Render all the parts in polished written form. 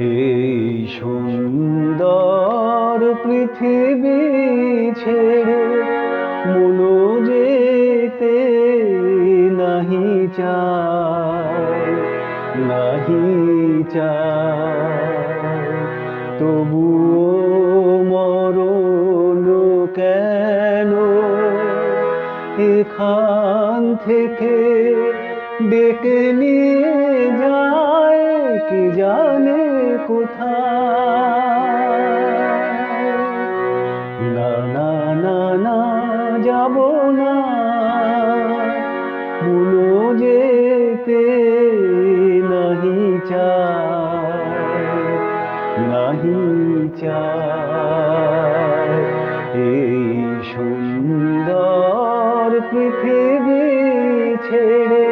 এই সুন্দর পৃথিবী ছেড়ে মনো যেতে নাহি চায়, নাহি চায়। তবুও মরণ কেন এখান থেকে ডেকে নিয়ে যায় কে জানে কোথায়। না না না না যাব না, ভুলো যেতে নাহি চায়, নাহি চায়। এই সুন্দর পৃথিবী ছেড়ে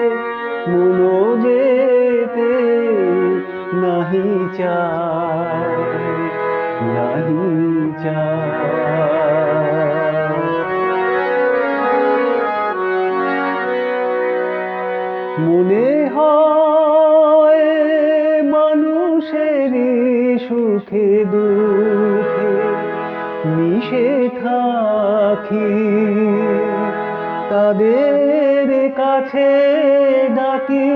মনো যেতে নাহি চায়, নাহি চায়। মনে হয় মানুষেরই সুখে দুঃখে মিশে থাকি, তাদের কাছে ডাকি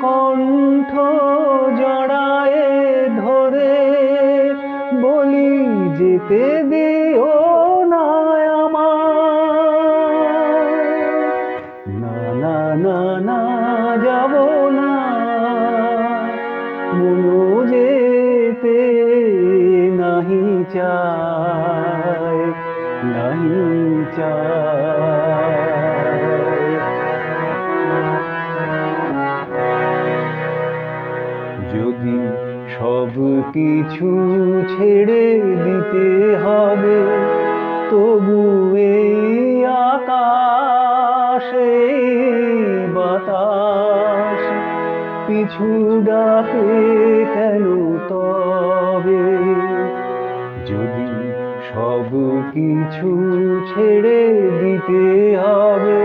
কণ্ঠ জড়ায় ধরে বলি যেতে দিও না আমায়। না না না না যাব না, মনো যেতে নাহি চায়, নাহি চায়। যদি সব কিছু ছেড়ে দিতে হবে, তবু এই আকাশ এই বাতাস পিছু ডাকে কেন তবে? যদি সব কিছু ছেড়ে দিতে হবে,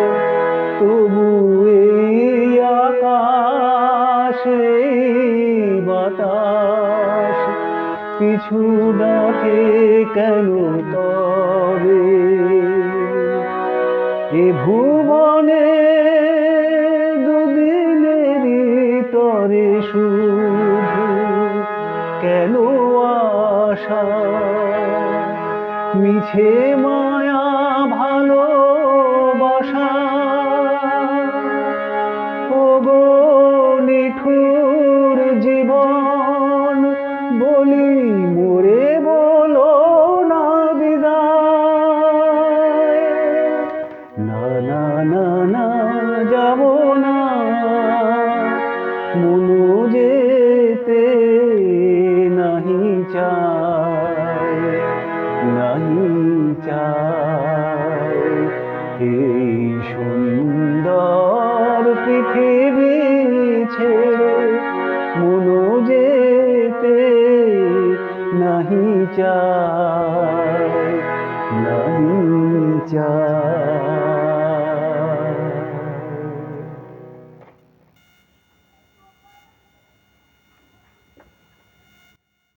তবু এই আকাশ এই বাতাস পিছু ডাকে কেন তবে? এ ভুবনে দুদিনেরই তরে শুধু কেন আশা, মিছে মায়া ভালোবাসা। ওগো নিঠুর জীবন বলি মোরে বলো না বিদায়। না না না না যাব না, মনো যেতে নাহি চায়, নাহি চায়। এই সুন্দর পৃথিবী ছেড়ে মনো যেতে নাহি চায়।